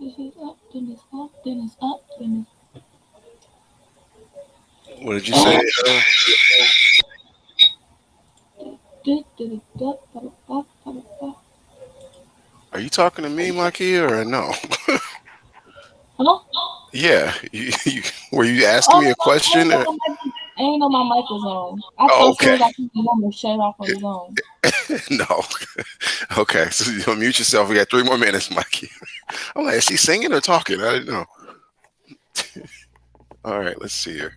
This is up, then it's up, then it's up, then What did you say? it's. Are you talking to me, Maki, or no? Hello? Yeah. Were you asking Oh me no, a question? no, I ain't know my mic was on. I Oh, thought as soon okay. as I put the number shut off on his own. No. Okay. So you mute yourself. We got 3 more minutes, Mikey. I'm like, is she singing or talking? I didn't know. All right. Let's see here.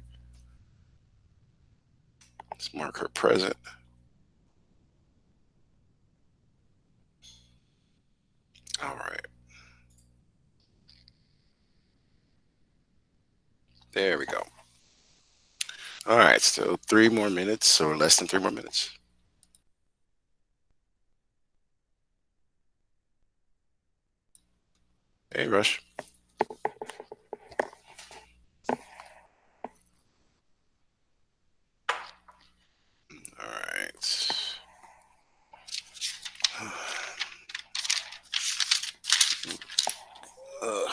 Let's mark her present. All right. There we go. All right. So 3 more minutes or less than 3 more minutes. Hey, Rush. All right. Uh,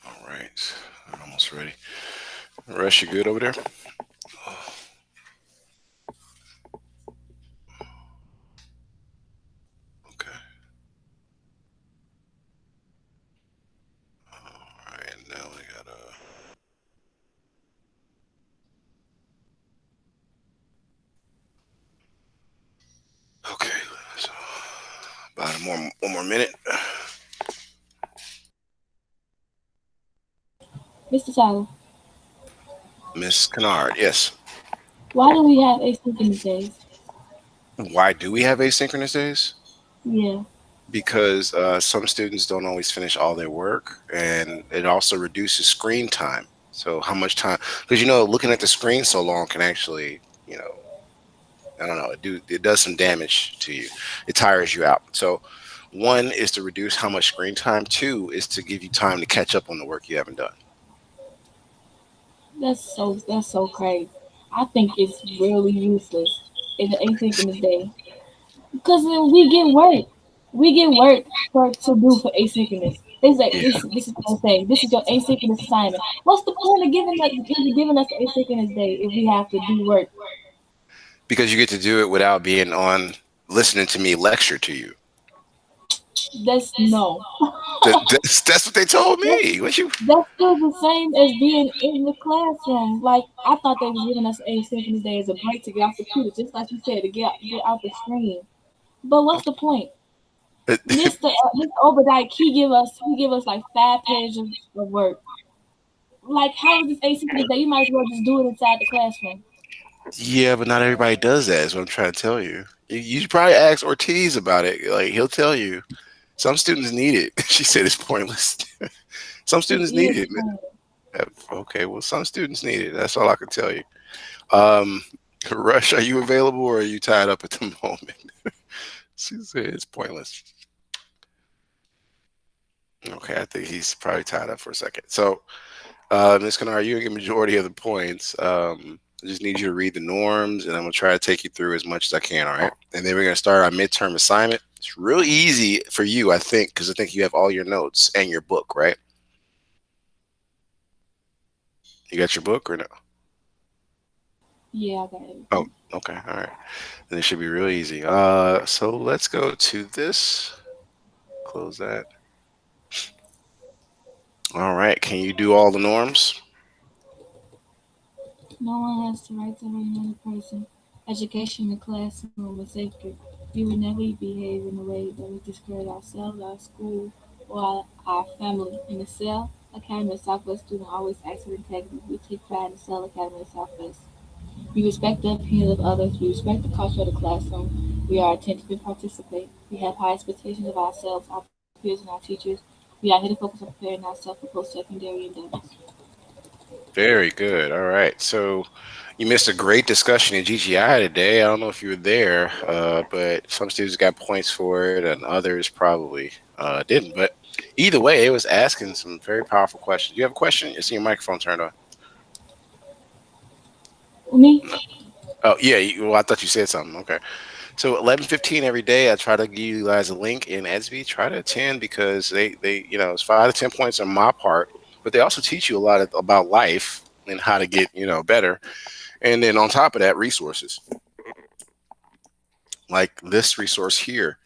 all right. I'm almost ready. Rush, you good over there? Oh, okay. All right. Now we got Okay. So about a more 1 more minute. Mr. Tyler, Miss Kennard, yes. why do we have asynchronous days? Why do we have asynchronous days? Yeah, Because some students don't always finish all their work, and it also reduces screen time. So how much time? Because looking at the screen so long can actually, I don't know, it does some damage to you. It tires you out. So one is to reduce how much screen time. Two is to give you time to catch up on the work you haven't done. that's so crazy. I think it's really useless in the asynchronous day because then we get work for to do for asynchronous. It's like Yeah, this is what I'm saying. This is your asynchronous assignment. What's the point of giving us the asynchronous day if we have to do work? because you get to do it without being on listening to me lecture to you. That's no. That's what they told That's me. What you? that's still the same as being in the classroom. Like I thought they was giving us asynchronous day as a break to get off the computer, just like you said, to get out the screen. But what's the point? Mr. Obadiah, he give us like 5 pages of work. Like how is this asynchronous day? You might as well just do it inside the classroom. Yeah, but not everybody does that. Is what I'm trying to tell you. You should probably ask Ortiz about it. Like he'll tell you. Some students need it. She said it's pointless. Some It students need is it. fun. Okay, well, some students need it. That's all I can tell you. Um, Rush, are you available or are you tied up at the moment? She said it's pointless. Okay, I think he's probably tied up for a second. So, Ms. Kennard, you get majority of the points. I just need you to read the norms, and I'm gonna try to take you through as much as I can. All right, and then we're gonna start our midterm assignment. It's real easy for you, I think, because I think you have all your notes and your book, right? You got your book or no? Yeah, I got Oh, everything. okay, all right. Then it should be real easy. So let's go to this. Close that. All right. Can you do all the norms? No one has the right to hurt another person. Education in the classroom is sacred. We would never behave in a way that would discredit ourselves, our school, or our family in the cell. Academy of Southwest student always acts with integrity. We take pride in Cell Academy of Southwest. We respect the opinions of others. We respect the culture of the classroom. We are attentive and participate. We have high expectations of ourselves, our peers, and our teachers. We are here to focus on preparing ourselves for post-secondary endeavors. Very good. All right. So you missed a great discussion in GGI today. I don't know if you were there, but some students got points for it and others probably didn't. But either way, it was asking some very powerful questions. You have a question? You see your microphone turned on. Me? No. Oh, yeah. Well, I thought you said something. Okay. So 11:15 every day, I try to give you guys a link in Edsby. Try to attend because it's 5 to 10 points on my part, but they also teach you a lot about life and how to get better. And then on top of that, resources like this resource here,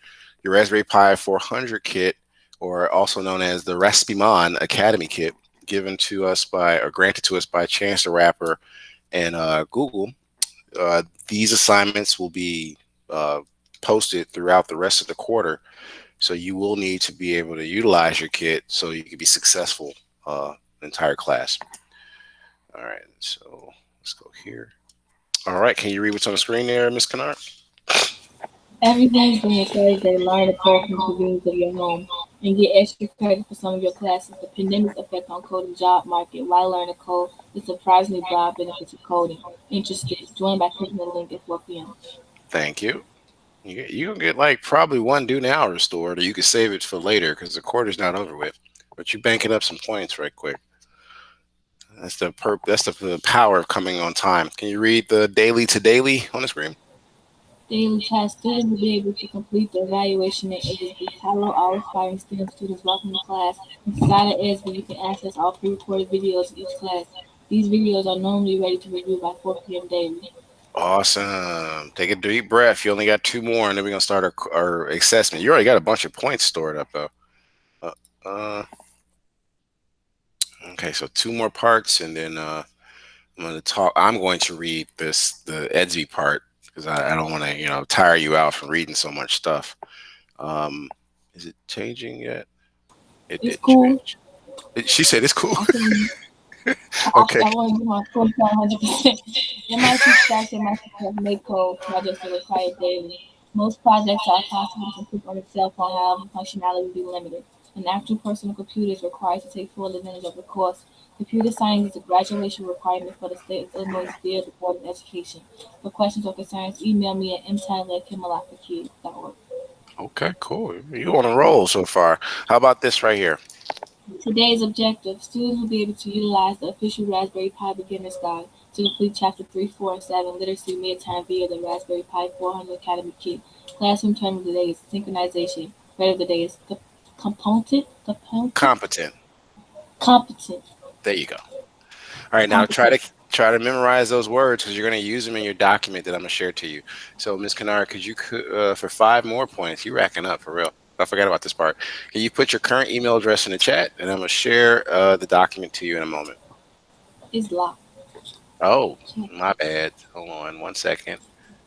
your Raspberry Pi 400 kit, or also known as the Raspimon Academy kit, given to us by or granted to us by Chance the Rapper and Google. These assignments will be uh, posted throughout the rest of the quarter, so you will need to be able to utilize your kit so you can be successful the entire class. All right, so let's go here. All right, can you read what's on the screen there, Miss Kennard? Everything is being encouraged that learn the code from the convenience of your home and get extra credit for some of your classes. The pandemic's effect on coding job market. Why learn the code? The surprisingly broad benefits of coding. Interested? Join by clicking the link at 4 p.m. Thank you. You gonna get like probably one due now restored, or you can save it for later because the quarter's not over with. But you're banking up some points right quick. That's the power of coming on time. Can you read the daily to daily on the screen? Daily tasks. Students will be able to complete the evaluation in ASB. Hello, all aspiring STEM students. Welcome to class. Inside of ASB, you can access all pre-recorded videos of each class. These videos are normally ready to review by 4 p.m. daily. Awesome. Take a deep breath. You only got two more, and then we're gonna start our assessment. You already got a bunch of points stored up though. Uh, uh, okay, so two more parts, and then I'm going to read the Edsby part because I don't want to tire you out from reading so much stuff. Um, is it changing yet? It It's didn't cool. change. She said it's cool. I can Okay. I want to do my full time 100%. MIT staff MIT make code projects are required daily. Most projects are possible to complete on a cell phone, however, functionality will be limited. An actual personal computer is required to take full advantage of the course. Computer science is a graduation requirement for the state of Illinois State Board of Education. For questions or concerns, email me at mtyler@kimalakikids.org. Okay, cool. You on a roll so far. How about this right here? Today's objective, students will be able to utilize the official Raspberry Pi Beginner's Guide to complete Chapter 3, 4, and 7 Literacy Midtime via the Raspberry Pi 400 Academy Kit. Classroom term of the day is synchronization. Grade of the day is Competent. competent, There you go. All right, now try competent. to try to memorize those words because you're going to use them in your document that I'm going to share to you. So, Miss Kennard, could you for 5 more points? You racking up for real. I forgot about this part. Can you put your current email address in the chat, and I'm going to share the document to you in a moment. Is locked. Oh, my bad. Hold on 1 second.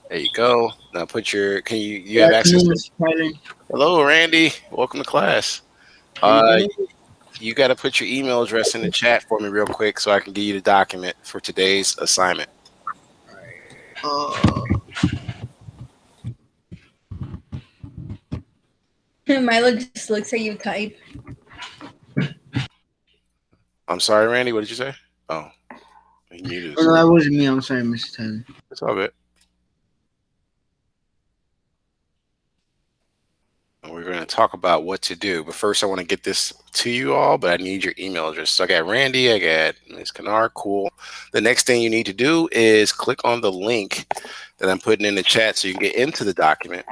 There you go. Now put your. Can you Good have access afternoon, to? Mr. Tyler. Hello, Randy. Welcome to class. How you Uh, doing? you got to put your email address in the chat for me real quick so I can give you the document for today's assignment. Uh, Milo just looks at you type. I'm sorry, Randy. What did you say? Oh, he muted Oh no, himself. that wasn't me. I'm sorry, Mr. Tyler. It's all good. And we're going to talk about what to do. But first, I want to get this to you all, but I need your email address. So I got Randy, I got Ms. Kennard. Cool. The next thing you need to do is click on the link that I'm putting in the chat so you can get into the document.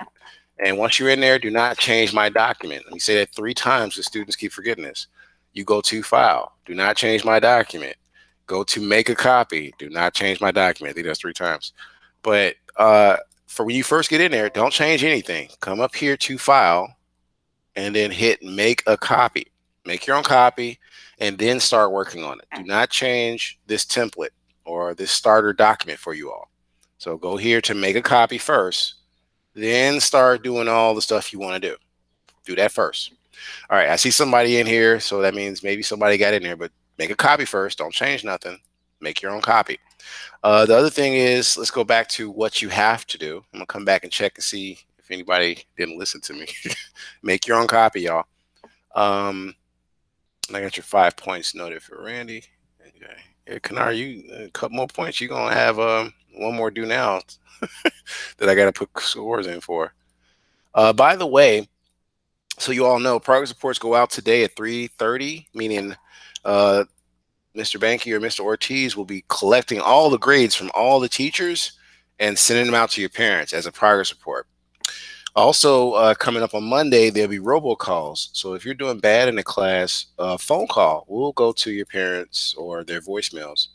And once you're in there, do not change my document. Let me say that 3 times because students keep forgetting this. You go to File. Do not change my document. Go to Make a Copy. Do not change my document. I think that's 3 times. But for when you first get in there, don't change anything. Come up here to File and then hit Make a Copy. Make your own copy and then start working on it. Do not change this template or this starter document for you all. So go here to Make a Copy first, then start doing all the stuff you want to do. Do that first. All right, I see somebody in here, so that means maybe somebody got in there, but make a copy first. Don't change nothing. Make your own copy. The other thing is, let's go back to what you have to do. I'm gonna come back and check and see if anybody didn't listen to me. Make your own copy, y'all. Um, I got your 5 points noted for Randy. Okay. Yeah, Kanar, you a couple more points. You gonna have one more do now that I gotta put scores in for. By the way, so you all know progress reports go out today at 3:30, meaning uh, Mr. Banky or Mr. Ortiz will be collecting all the grades from all the teachers and sending them out to your parents as a progress report. Also, coming up on Monday, there'll be robocalls. So if you're doing bad in the class, phone call. We'll go to your parents or their voicemails.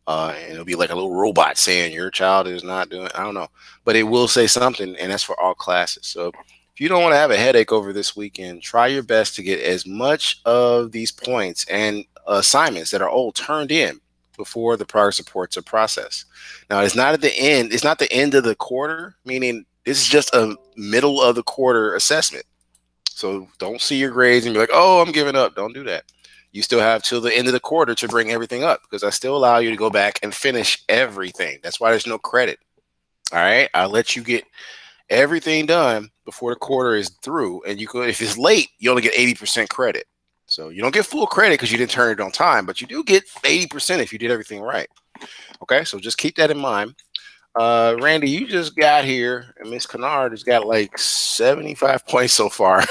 And it'll be like a little robot saying your child is not doing, I don't know, but it will say something, and that's for all classes. So if you don't want to have a headache over this weekend, try your best to get as much of these points and assignments that are old turned in before the progress reports are processed. Now, it's not at the end, it's not the end of the quarter, meaning this is just a middle of the quarter assessment. So don't see your grades and be like, oh, I'm giving up. Don't do that. You still have till the end of the quarter to bring everything up, because I still allow you to go back and finish everything. That's why there's no credit. All right. I'll let you get everything done before the quarter is through. And you could, if it's late, you only get 80% credit. So you don't get full credit because you didn't turn it on time, but you do get 80% if you did everything right. Okay. So just keep that in mind. Randy, you just got here, and Miss Kennard has got like 75 points so far.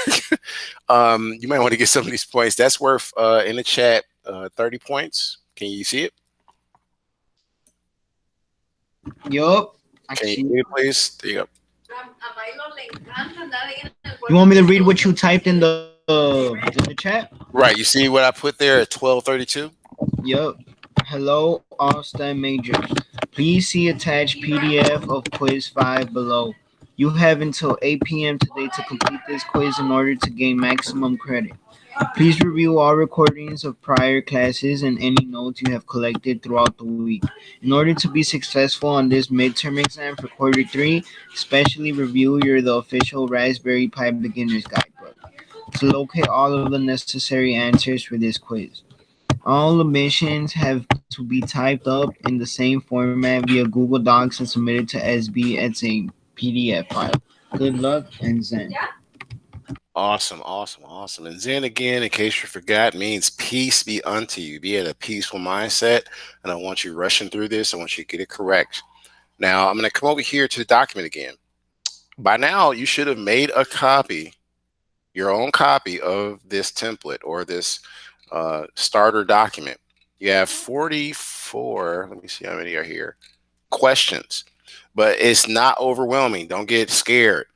You might want to get some of these points. That's worth in the chat 30 points. Can you see it? Yup. Can you see it, please? There you go. You want me to read what you typed in the chat? Right. You see what I put there at 1232? Yup. Hello, all STEM majors. Please see attached PDF of quiz 5 below. You have until 8 p.m. today to complete this quiz in order to gain maximum credit. Please review all recordings of prior classes and any notes you have collected throughout the week. In order to be successful on this midterm exam for quarter 3, especially review the official Raspberry Pi Beginner's Guidebook to locate all of the necessary answers for this quiz. All submissions have to be typed up in the same format via Google Docs and submitted to SB as a PDF file. Good luck and Zen. Awesome, awesome, awesome. And then again, in case you forgot, means peace be unto you. Be in a peaceful mindset. And I want you rushing through this. I want you to get it correct. Now, I'm going to come over here to the document again. By now, you should have made a copy, your own copy of this template or this starter document. You have 44, let me see how many are here, questions, but it's not overwhelming. Don't get scared.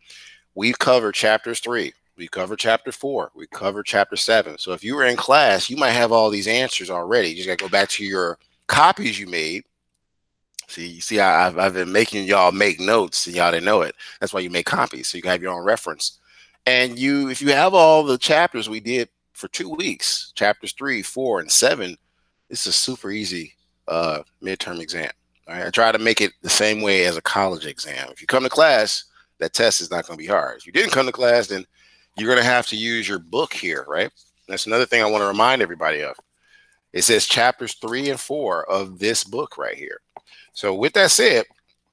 We've covered chapters 3. We covered chapter 4. We covered chapter 7. So if you were in class, you might have all these answers already. You just got to go back to your copies you made. See, I've been making y'all make notes and y'all didn't know it. That's why you make copies, so you can have your own reference. And if you have all the chapters we did for 2 weeks, chapters 3, 4, and 7, it's a super easy midterm exam. All right, I try to make it the same way as a college exam. If you come to class, that test is not going to be hard. If you didn't come to class, then you're going to have to use your book here, right? That's another thing I want to remind everybody of. It says chapters 3 and 4 of this book right here. So with that said,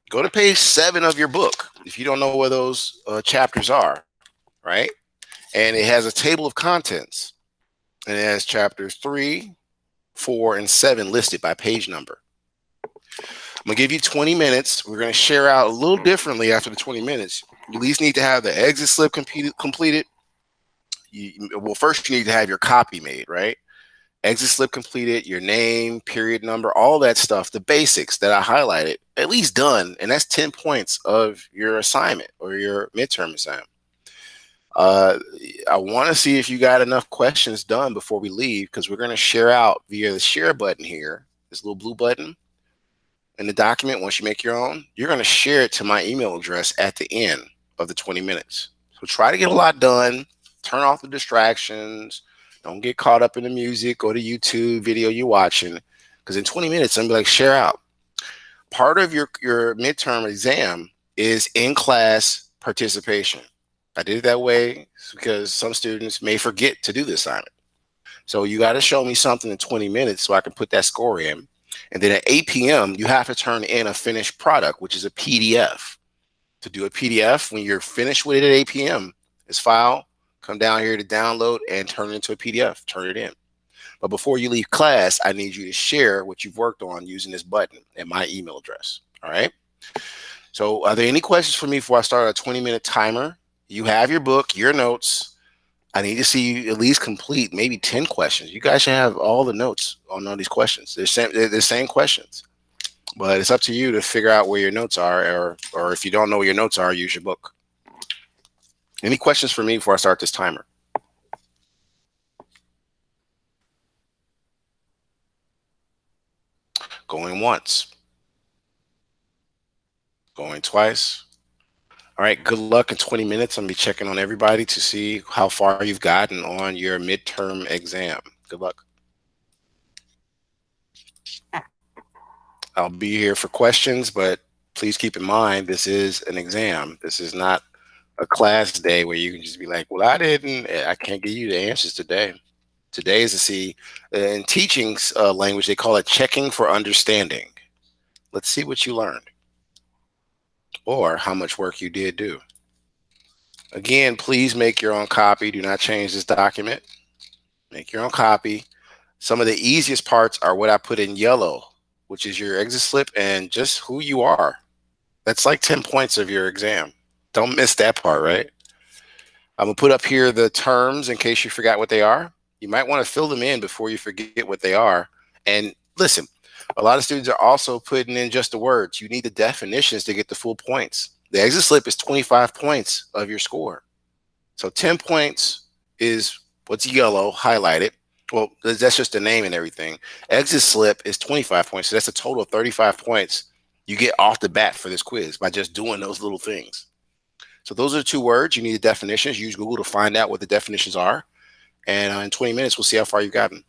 go to page 7 of your book if you don't know where those chapters are, right? And it has a table of contents. And it has chapters 3, 4, and 7 listed by page number. I'm going to give you 20 minutes. We're going to share out a little differently after the 20 minutes. You at least need to have the exit slip completed. Well, first you need to have your copy made, right? Exit slip completed, your name, period number, all that stuff, the basics that I highlighted, at least done. And that's 10 points of your assignment or your midterm assignment. I want to see if you got enough questions done before we leave, because we're going to share out via the share button here, this little blue button in the document. Once you make your own, you're going to share it to my email address at the end of the 20 minutes. So try to get a lot done. Turn off the distractions. Don't get caught up in the music or the YouTube video you're watching, because in 20 minutes, I'm going to be like, share out. Part of your midterm exam is in-class participation. I did it that way because some students may forget to do the assignment. So you got to show me something in 20 minutes so I can put that score in. And then at 8 p.m., you have to turn in a finished product, which is a PDF. To do a PDF, when you're finished with it at 8 p.m., it's file, come down here to download and turn it into a PDF, turn it in. But before you leave class, I need you to share what you've worked on using this button and my email address. All right. So, are there any questions for me before I start a 20-minute timer? You have your book, your notes. I need to see you at least complete maybe 10 questions. You guys should have all the notes on all these questions. They're the same questions, but it's up to you to figure out where your notes are, or if you don't know where your notes are, use your book. Any questions for me before I start this timer? Going once, going twice. All right, good luck in 20 minutes. I'm gonna be checking on everybody to see how far you've gotten on your midterm exam. Good luck. I'll be here for questions, but please keep in mind this is an exam. This is not a class day where you can just be like, "Well, I can't give you the answers today." Today is to see in teaching language they call it checking for understanding. Let's see what you learned or how much work you did do. Again, please make your own copy. Do not change this document. Make your own copy. Some of the easiest parts are what I put in yellow, which is your exit slip and just who you are. That's like 10 points of your exam. Don't miss that part, right? I'm going to put up here the terms in case you forgot what they are. You might want to fill them in before you forget what they are. And listen, a lot of students are also putting in just the words. You need the definitions to get the full points. The exit slip is 25 points of your score. So 10 points is what's yellow highlighted. Well, that's just the name and everything. Exit slip is 25 points. So that's a total of 35 points you get off the bat for this quiz by just doing those little things. So those are the two words. You need the definitions. Use Google to find out what the definitions are. And in 20 minutes, we'll see how far you've gotten.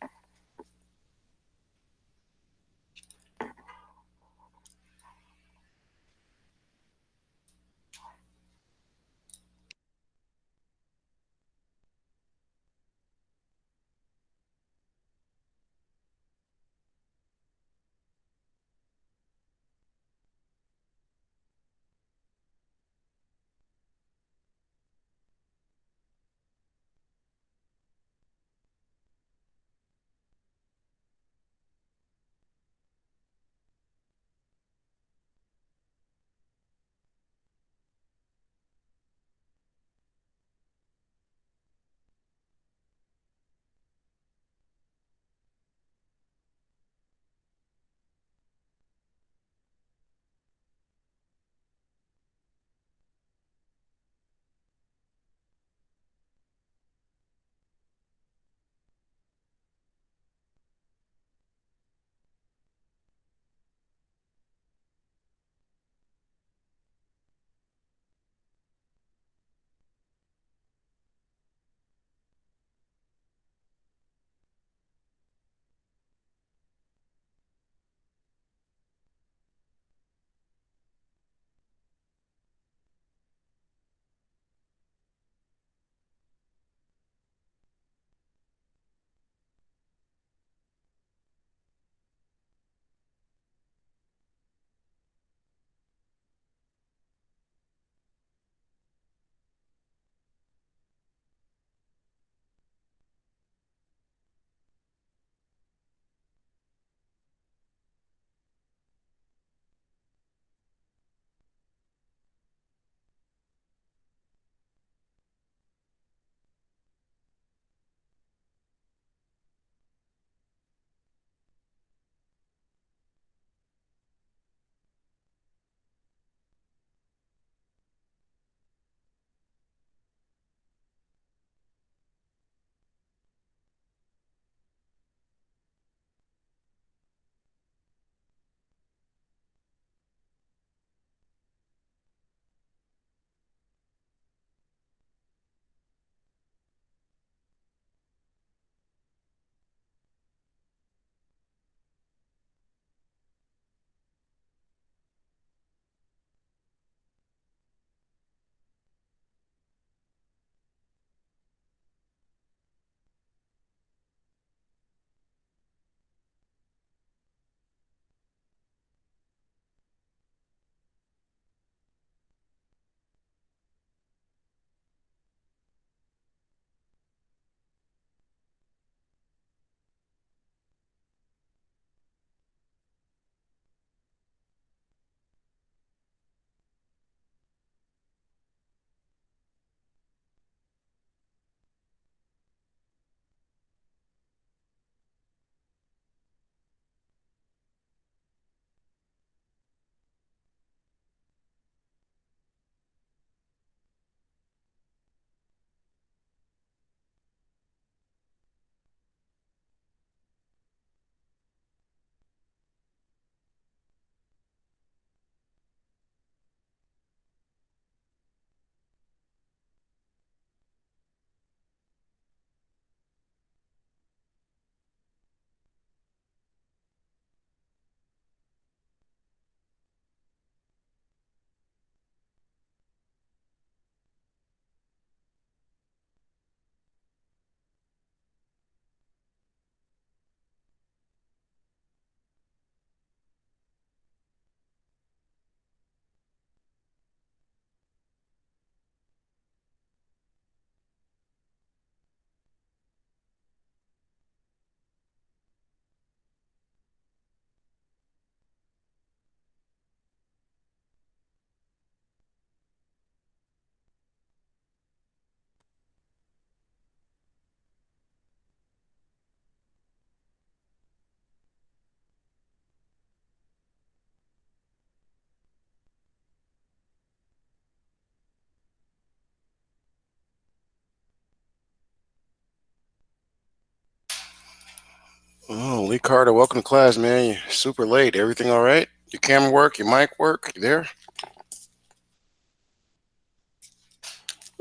Oh, Lee Carter, welcome to class, man. You're super late. Everything all right? Your camera work? Your mic work? You there?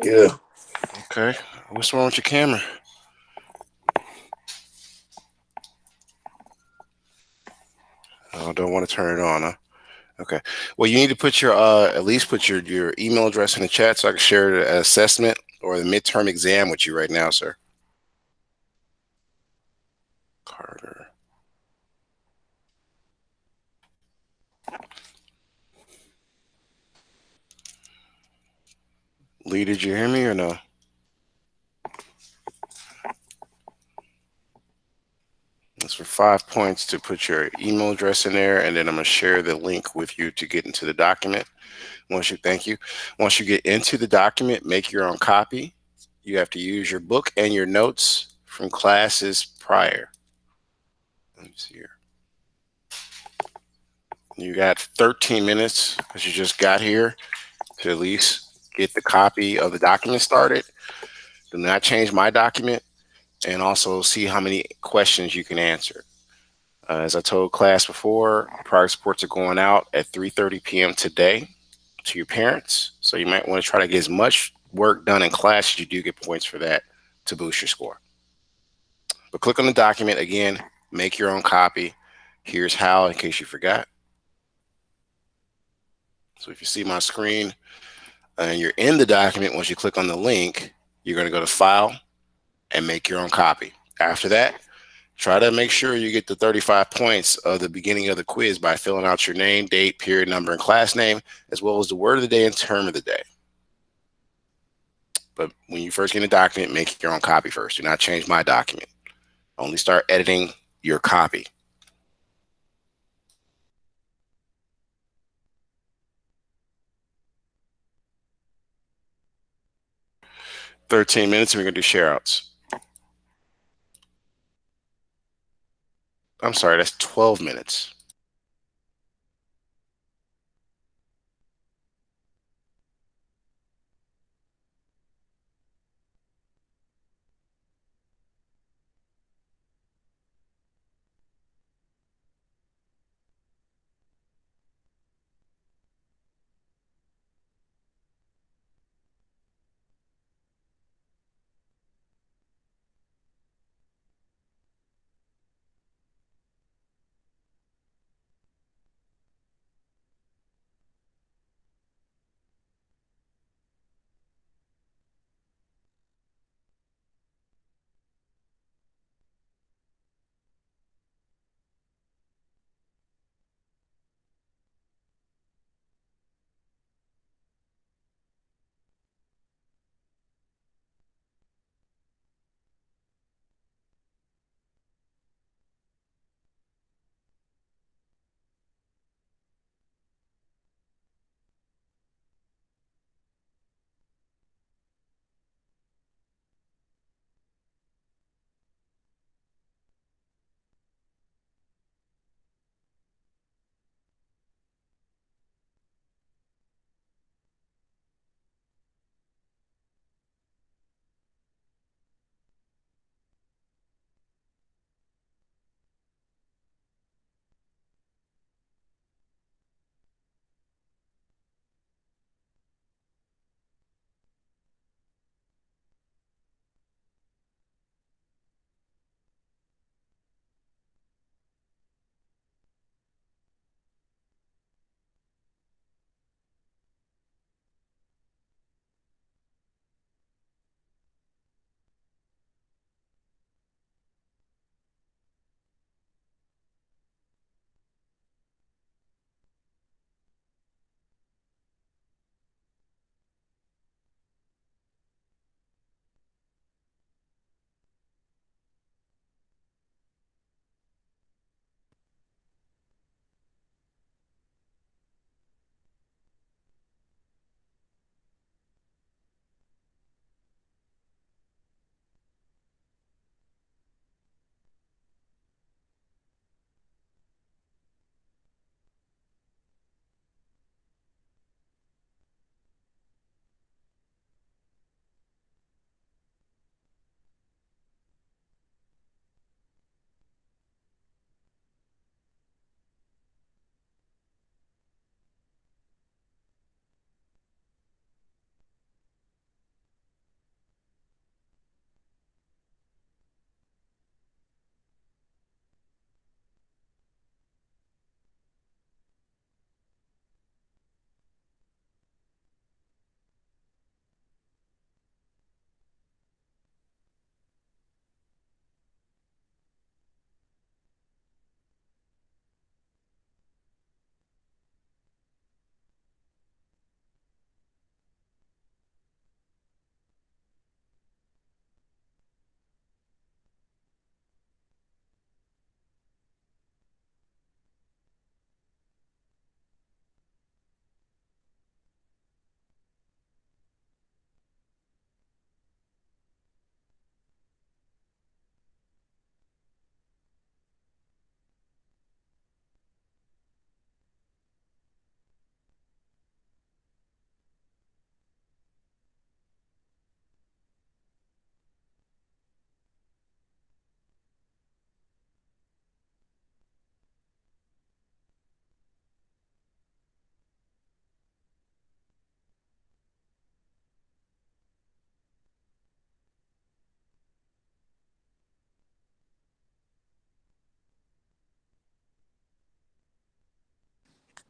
Yeah. Okay. What's wrong with your camera? Oh, don't want to turn it on, huh? Okay. Well, you need to put your at least put your email address in the chat so I can share the assessment or the midterm exam with you right now, sir. Carter. Lee, did you hear me or no? It's for 5 points to put your email address in there, and then I'm gonna share the link with you to get into the document. Thank you. Once you get into the document, make your own copy. You have to use your book and your notes from classes prior. Let me see here. You got 13 minutes because you just got here to at least get the copy of the document started. Do not change my document, and also see how many questions you can answer. As I told class before, progress reports are going out at 3:30 p.m. today to your parents. So you might want to try to get as much work done in class as you do get points for that to boost your score. But click on the document again, make your own copy. Here's how, in case you forgot. So if you see my screen and you're in the document, once you click on the link, you're going to go to File and make your own copy. After that, try to make sure you get the 35 points of the beginning of the quiz by filling out your name, date, period, number, and class name, as well as the word of the day and term of the day. But when you first get a document, make your own copy first. Do not change my document. Only start editing your copy. 13 minutes and we're going to do share outs. I'm sorry, that's 12 minutes.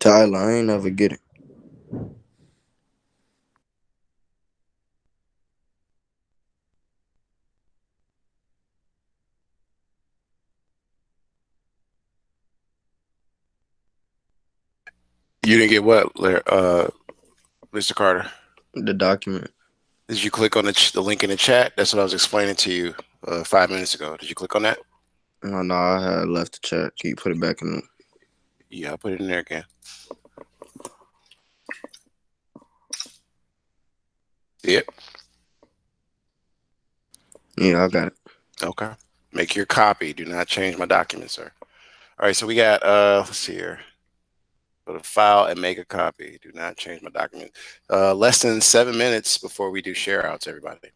Tyler, I ain't never get it. You didn't get what, Mr. Carter? The document. Did you click on the link in the chat? That's what I was explaining to you 5 minutes ago. Did you click on that? Oh no, I had left the chat. Can you put it back in? Yeah, I'll put it in there again. Yep. Yeah, I got it. Okay. Make your copy. Do not change my document, sir. All right. So we got, let's see here. Go to file and make a copy. Do not change my document. Less than 7 minutes before we do share outs, everybody.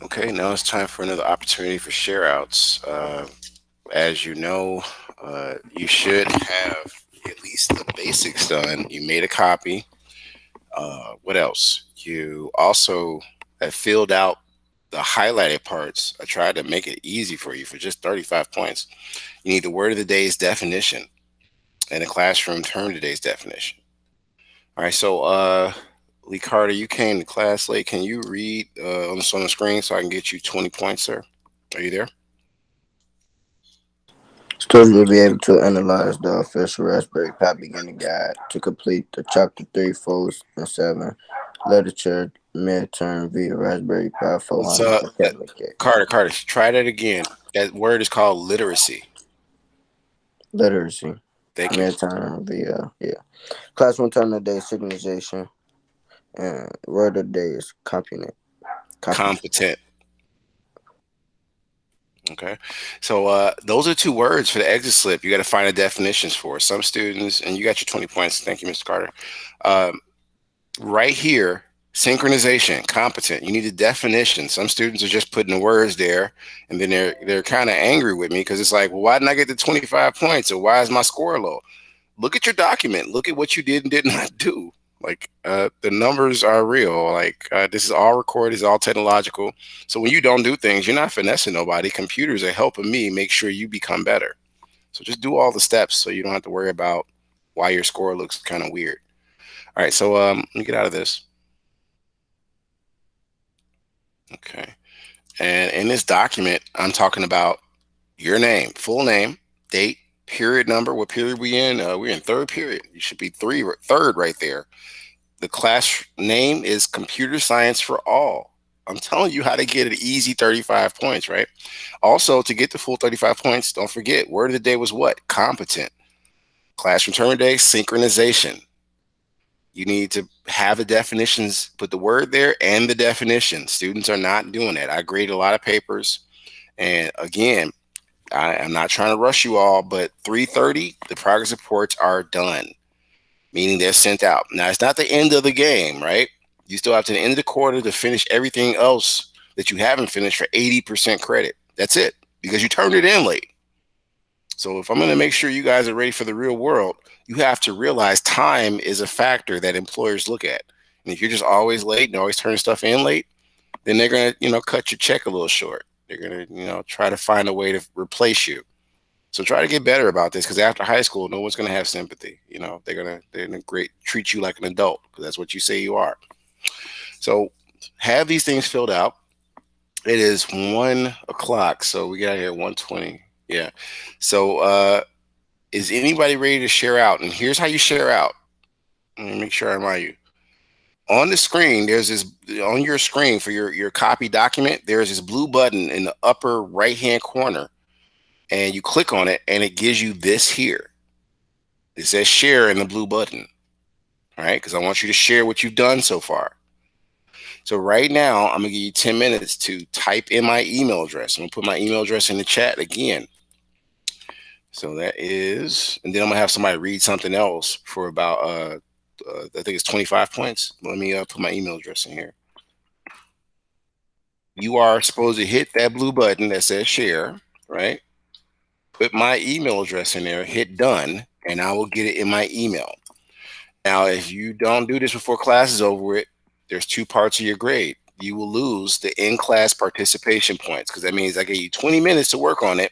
Okay, now it's time for another opportunity for share outs. As you know, you should have at least the basics done. You made a copy. What else? You also have filled out the highlighted parts. I tried to make it easy for you for just 35 points. You need the word of the day's definition and the classroom term today's definition. All right, so Lee Carter, you came to class late. Can you read on the screen so I can get you 20 points, sir? Are you there? Students will be able to analyze the official Raspberry Pi beginner guide to complete the Chapter 3, 4, and 7 literature midterm via Raspberry Pi It's 400 academic kit. Carter, try that again. That word is called literacy. Literacy Thank you. midterm via, yeah. Classroom term of the day synchronization, and word of the day is competent. Competent. Competent. Okay. So those are two words for the exit slip. You got to find the definitions for some students, and you got your 20 points. Thank you, Mr. Carter. Um, right here, synchronization, competent. You need a definition. Some students are just putting the words there, and then they're kind of angry with me because it's like, well, why didn't I get the 25 points, or why is my score low? Look at your document. Look at what you did and did not do. Like the numbers are real. Like this is all recorded, it's all technological. So when you don't do things, you're not finessing nobody. Computers are helping me make sure you become better. So just do all the steps so you don't have to worry about why your score looks kind of weird. All right, so let me get out of this. Okay. And in this document, I'm talking about your name, full name, date, period number. What period we in? We're in third period. You should be third right there. The class name is Computer Science for All. I'm telling you how to get an easy 35 points, right? Also, to get the full 35 points, don't forget, word of the day was what? Competent. Classroom term of the day, synchronization. You need to have the definitions, put the word there and the definition. Students are not doing that. I graded a lot of papers. And again, I'm not trying to rush you all, but 3:30, the progress reports are done, meaning they're sent out. Now, it's not the end of the game, right? You still have to the end of the quarter to finish everything else that you haven't finished for 80% credit. That's it, because you turned it in late. So if I'm going to make sure you guys are ready for the real world, you have to realize time is a factor that employers look at. And if you're just always late and always turning stuff in late, then they're going to, cut your check a little short. They're going to, try to find a way to replace you. So try to get better about this, because after high school, no one's going to have sympathy. They're gonna treat you like an adult because that's what you say you are. So have these things filled out. It is 1 o'clock, so we got here at 1:20. Yeah. So is anybody ready to share out? And here's how you share out. Let me make sure I remind you. On the screen, there's this on your screen for your copy document. There's this blue button in the upper right hand corner, and you click on it, and it gives you this here. It says share in the blue button, all right? Because I want you to share what you've done so far. So right now, I'm gonna give you 10 minutes to type in my email address. I'm gonna put my email address in the chat again. So that is, and then I'm gonna have somebody read something else for about, I think it's 25 points. Let me put my email address in here. You are supposed to hit that blue button that says share, right? Put my email address in there, hit done, and I will get it in my email. Now, if you don't do this before class is over with, there's two parts of your grade. You will lose the in-class participation points, because that means I gave you 20 minutes to work on it,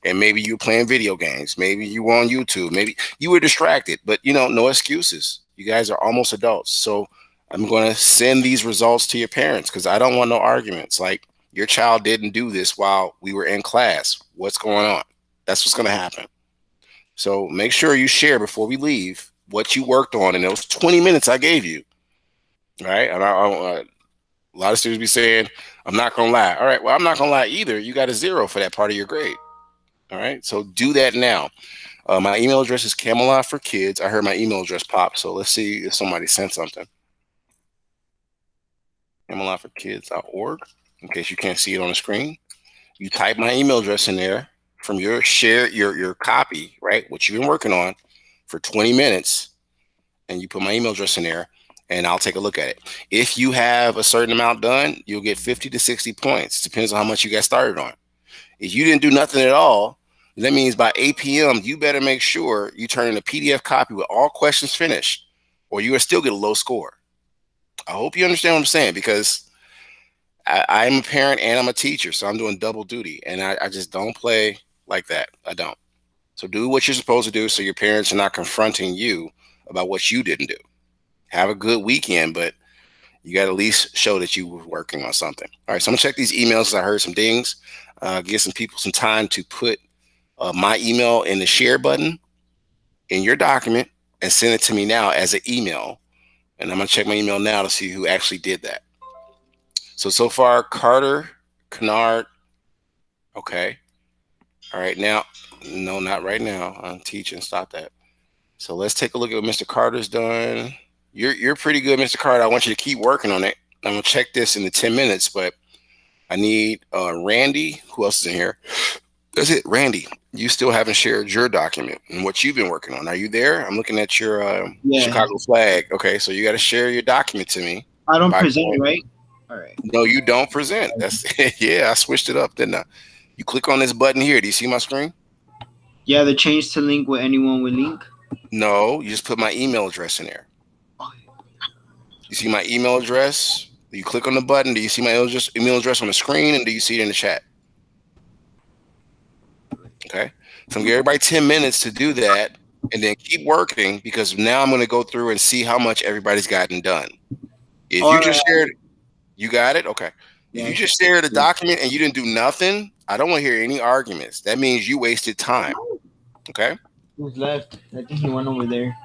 and maybe you were playing video games, maybe you were on YouTube, maybe you were distracted, but no excuses. You guys are almost adults. So I'm going to send these results to your parents, because I don't want no arguments. Like, your child didn't do this while we were in class. What's going on? That's what's going to happen. So make sure you share before we leave what you worked on in those 20 minutes I gave you. Right? And a lot of students be saying, I'm not going to lie. All right. Well, I'm not going to lie either. You got a 0 for that part of your grade. All right. So do that now. My email address is Camelot for Kids. I heard my email address pop. So let's see if somebody sent something. CamelotForKids.org. In case you can't see it on the screen, you type my email address in there from your your copy, right? What you've been working on for 20 minutes, and you put my email address in there. and I'll take a look at it. If you have a certain amount done, you'll get 50 to 60 points. Depends on how much you got started on. If you didn't do nothing at all, that means by 8 p.m., you better make sure you turn in a PDF copy with all questions finished, or you will still get a low score. I hope you understand what I'm saying, because I'm a parent and I'm a teacher, so I'm doing double duty, and I just don't play like that. I don't. So do what you're supposed to do so your parents are not confronting you about what you didn't do. Have a good weekend, but you got to at least show that you were working on something. All right, so I'm gonna check these emails. I heard some dings. Give some people some time to put my email in the share button in your document and send it to me now as an email. And I'm gonna check my email now to see who actually did that. So far, Carter, Kennard. Okay. All right, now, no, not right now. I'm teaching. Stop that. So let's take a look at what Mr. Carter's done. You're pretty good, Mr. Carter. I want you to keep working on it. I'm gonna check this in the 10 minutes, but I need Randy. Who else is in here? That's it, Randy. You still haven't shared your document and what you've been working on. Are you there? I'm looking at your Yeah. Chicago flag. Okay, so you got to share your document to me I don't by present, going. right? All right. No, you don't present. That's yeah. I switched it up, didn't I? You click on this button here. Do you see my screen? Yeah, the change to link with anyone with link. No, you just put my email address in there. You see my email address? You click on the button. Do you see my email address on the screen, and do you see it in the chat? Okay. So I'm gonna give everybody 10 minutes to do that, and then keep working, because now I'm going to go through and see how much everybody's gotten done. If All you right. just shared, you got it? Okay. If Yeah. you just shared a document and you didn't do nothing, I don't want to hear any arguments. That means you wasted time. Okay. Who's left? I think he went over there.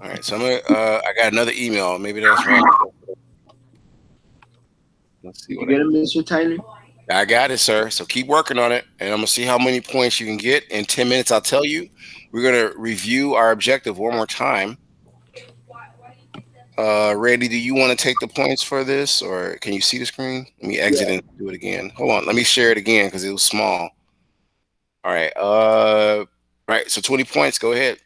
All right. So I got another email. Maybe that's Randy. Let's see Did you what I get can. him, Mr. Tyler? I got it, sir. So keep working on it, and I'm gonna see how many points you can get in 10 minutes. I'll tell you. We're gonna review our objective one more time. Randy, do you want to take the points for this, or can you see the screen? Let me exit Yeah. and do it again. Hold on, let me share it again because it was small. All right. Right. So 20 points. Go ahead.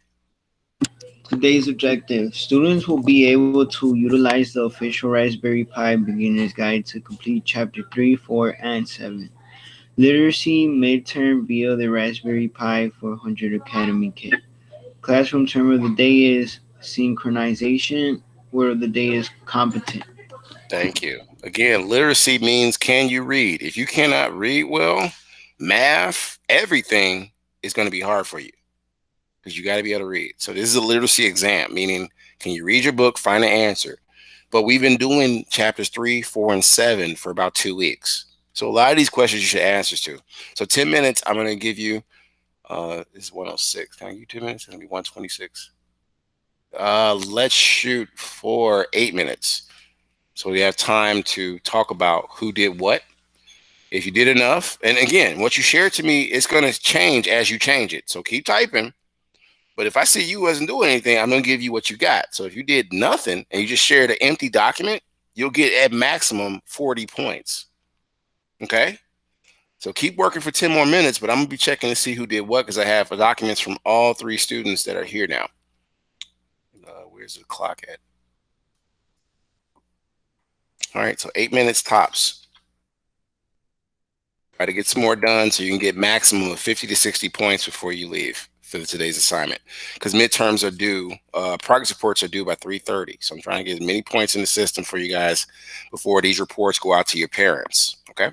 Today's objective. Students will be able to utilize the official Raspberry Pi Beginner's Guide to complete Chapter 3, 4, and 7. Literacy midterm via the Raspberry Pi 400 Academy Kit. Classroom term of the day is synchronization. Word of the day is competent. Thank you. Again, literacy means can you read? If you cannot read well, math, everything is going to be hard for you because you got to be able to read. So this is a literacy exam, meaning can you read your book, find an answer? But we've been doing chapters 3, 4, and 7 for about 2 weeks. So a lot of these questions you should answers to. So 10 minutes, I'm going to give you, this is 106. Can I give you 2 minutes? It's going to be 126. Let's shoot for 8 minutes. So we have time to talk about who did what. If you did enough, and again, what you share to me, it's going to change as you change it. So keep typing. But if I see you wasn't doing anything, I'm going to give you what you got. So if you did nothing and you just shared an empty document, you'll get at maximum 40 points. Okay? So keep working for 10 more minutes, but I'm going to be checking to see who did what because I have documents from all 3 students that are here now. Where's the clock at? All right, so 8 minutes tops. Try to get some more done so you can get maximum of 50 to 60 points before you leave for today's assignment. Because midterms are due, progress reports are due by 3:30. So I'm trying to get as many points in the system for you guys before these reports go out to your parents. Okay.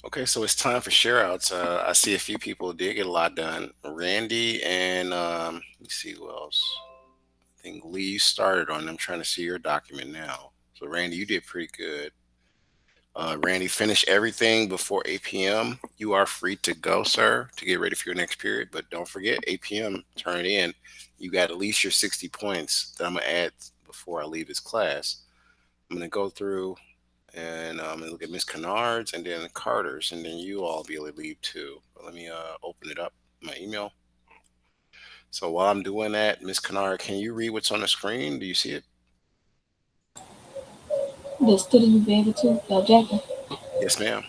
Okay, so it's time for share outs. I see a few people did get a lot done. Randy and let me see who else. I think Lee, you started on. I'm trying to see your document now. So Randy, you did pretty good. Randy, finish everything before 8 p.m. You are free to go, sir, to get ready for your next period. But don't forget, 8 p.m. Turn it in. You got at least your 60 points that I'm gonna add before I leave this class. I'm gonna go through and look at Miss Kennard's and then Carter's, and then you all be able to leave too. But let me open it up, my email. So while I'm doing that, Miss Kennard, can you read what's on the screen? Do you see it? The students will be able to, the objective. Yes, ma'am.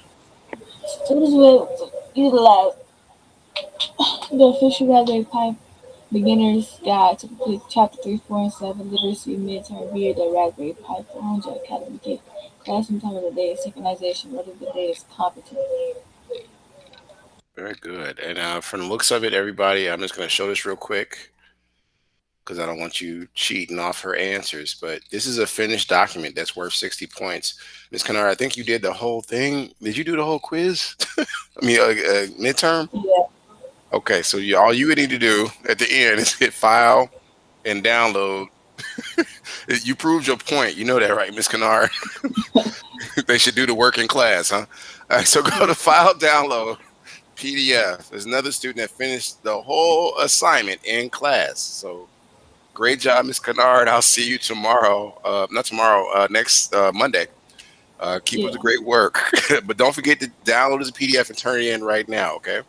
Students will utilize the official Raspberry Pi Beginner's Guide to complete Chapter 3, 4, and 7 Literacy Midterm via the Raspberry Pi 400 Academy Kit. Classroom time of the day is synchronization, whether the day is competent. Very good. And from the looks of it, everybody, I'm just going to show this real quick because I don't want you cheating off her answers. But this is a finished document that's worth 60 points. Miss Kennard, I think you did the whole thing. Did you do the whole quiz? I mean, midterm? Yeah, Okay, so all you would need to do at the end is hit file and download. You proved your point. You know that, right, Miss Kennard? They should do the work in class, huh? All right, so go to file, download PDF. There's another student that finished the whole assignment in class. So great job, Miss Kennard. I'll see you tomorrow. Not tomorrow, next Monday. Keep up yeah. the great work. But don't forget to download this PDF and turn it in right now, okay?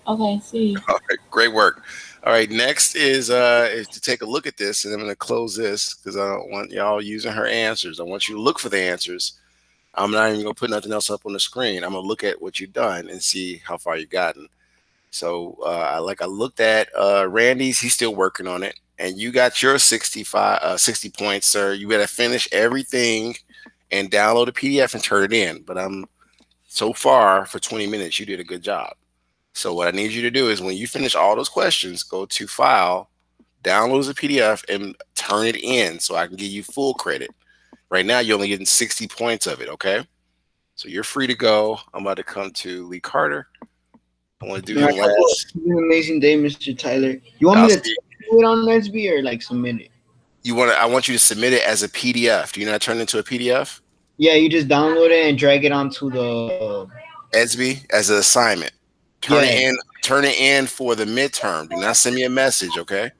Okay, see. All right, great work. All right, next is to take a look at this, and I'm going to close this because I don't want y'all using her answers. I want you to look for the answers. I'm not even going to put nothing else up on the screen. I'm going to look at what you've done and see how far you've gotten. So, I looked at Randy's. He's still working on it, and you got your 60 points, sir. You got to finish everything and download a PDF and turn it in. But I'm so far for 20 minutes, you did a good job. So what I need you to do is when you finish all those questions, go to File, download as a PDF, and turn it in so I can give you full credit. Right now, you're only getting 60 points of it. Okay, so you're free to go. I'm about to come to Lee Carter. I want to do All right, him last. have an amazing day, Mr. Tyler. You want me I'll to see. type it on SB or like submit it? You want to? I want you to submit it as a PDF. Do you know how to turn it into a PDF? Yeah, you just download it and drag it onto the. Esby as an assignment. Turn it Yeah. in. Turn it in for the midterm. Do not send me a message, okay?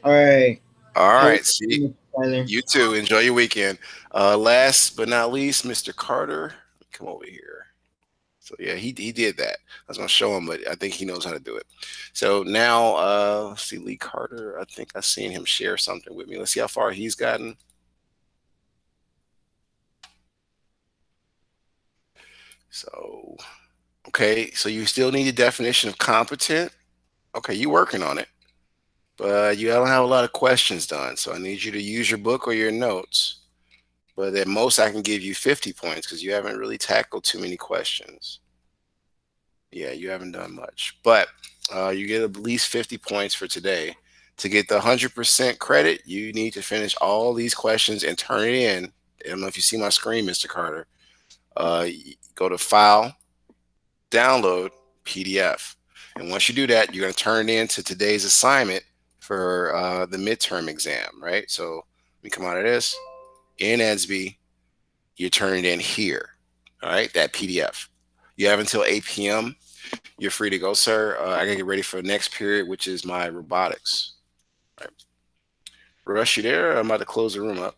All right. All Have a right. good See, day, Mr. Tyler. you too. Enjoy your weekend. Last but not least, Mr. Carter, come over here. So yeah, he did that. I was gonna show him, but I think he knows how to do it. So now, let's see, Lee Carter. I think I seen him share something with me. Let's see how far he's gotten. So okay, so you still need a definition of competent. Okay, you working on it, but you don't have a lot of questions done. So I need you to use your book or your notes. But at most, I can give you 50 points because you haven't really tackled too many questions. Yeah, you haven't done much, but you get at least 50 points for today. To get the 100% credit, you need to finish all these questions and turn it in. I don't know if you see my screen, Mr. Carter. Go to File, Download, PDF. And once you do that, you're going to turn it into today's assignment for the midterm exam, right? So let me come out of this. In EDSB, you turn it in here, all right, that PDF. You have until 8 p.m. You're free to go, sir. I gotta get ready for the next period, which is my robotics. All right. Rush, you there? I'm about to close the room up.